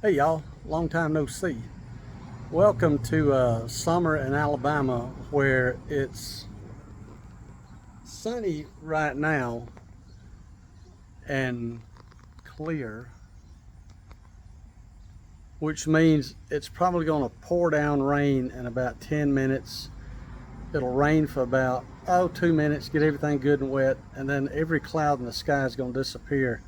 Hey y'all, long time no see. Welcome to summer in Alabama where it's sunny right now and clear, which means it's probably going to pour down rain in about 10 minutes. It'll rain for about 2 minutes, get everything good and wet, and then every cloud in the sky is going to disappear,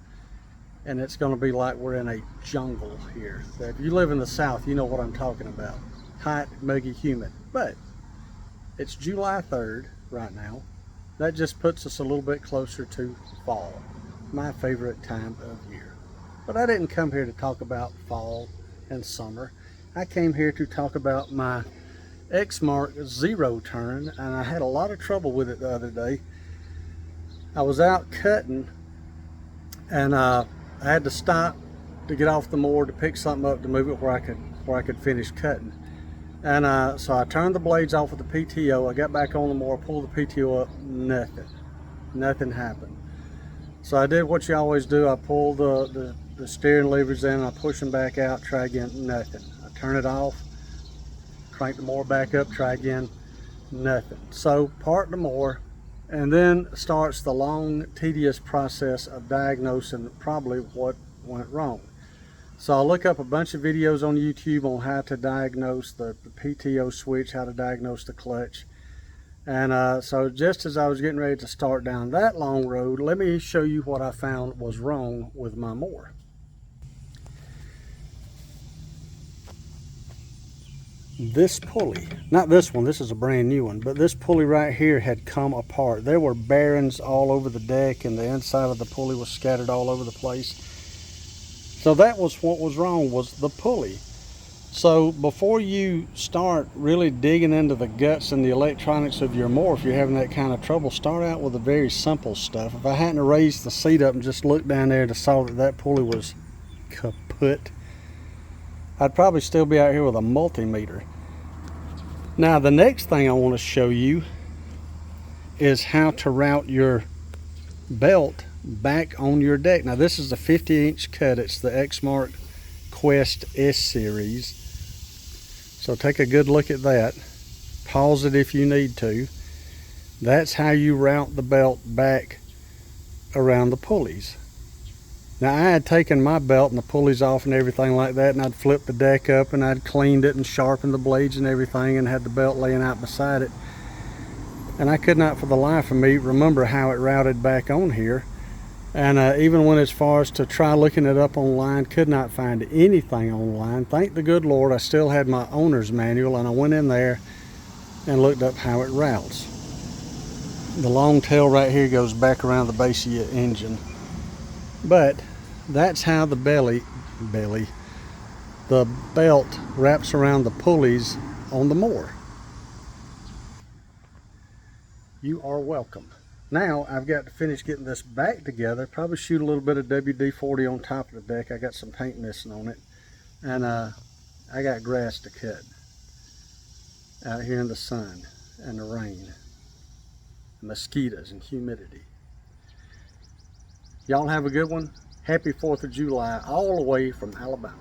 and it's going to be like we're in a jungle here. So if you live in the South, you know what I'm talking about. Hot, muggy, humid. But it's July 3rd right now. That just puts us a little bit closer to fall, my favorite time of year. But I didn't come here to talk about fall and summer. I came here to talk about my Exmark zero turn, and I had a lot of trouble with it the other day. I was out cutting, and I had to stop to get off the mower to pick something up to move it where I could finish cutting. And so I turned the blades off with the PTO. I got back on the mower, pulled the PTO up, nothing happened. So I did what you always do. I pulled the steering levers in, I push them back out, try again, nothing. I turn it off, crank the mower back up, try again, nothing. So park the mower, and then starts the long, tedious process of diagnosing probably what went wrong. So I'll look up a bunch of videos on YouTube on how to diagnose the PTO switch, how to diagnose the clutch. And so just as I was getting ready to start down that long road, let me show you what I found was wrong with my mower. This pulley, not this one, this is a brand new one, but this pulley right here had come apart. There were bearings all over the deck, and the inside of the pulley was scattered all over the place. So that was what was wrong, was the pulley. So before you start really digging into the guts and the electronics of your mower, if you're having that kind of trouble, start out with the very simple stuff. If I hadn't raised the seat up and just looked down there to saw that that pulley was kaput, I'd probably still be out here with a multimeter. Now the next thing I want to show you is how to route your belt back on your deck. Now this is a 50-inch cut. It's the Exmark Quest S series. So take a good look at that. Pause it if you need to. That's how you route the belt back around the pulleys. Now I had taken my belt and the pulleys off and everything like that, and I'd flipped the deck up and I'd cleaned it and sharpened the blades and everything and had the belt laying out beside it. And I could not for the life of me remember how it routed back on here. And even went as far as to try looking it up online, could not find anything online. Thank the good Lord I still had my owner's manual, and I went in there and looked up how it routes. The long tail right here goes back around the base of your engine. But that's how the the belt wraps around the pulleys on the mower. You are welcome. Now I've got to finish getting this back together. Probably shoot a little bit of WD-40 on top of the deck. I got some paint missing on it. And I got grass to cut out here in the sun and the rain, and mosquitoes and humidity. Y'all have a good one. Happy 4th of July all the way from Alabama.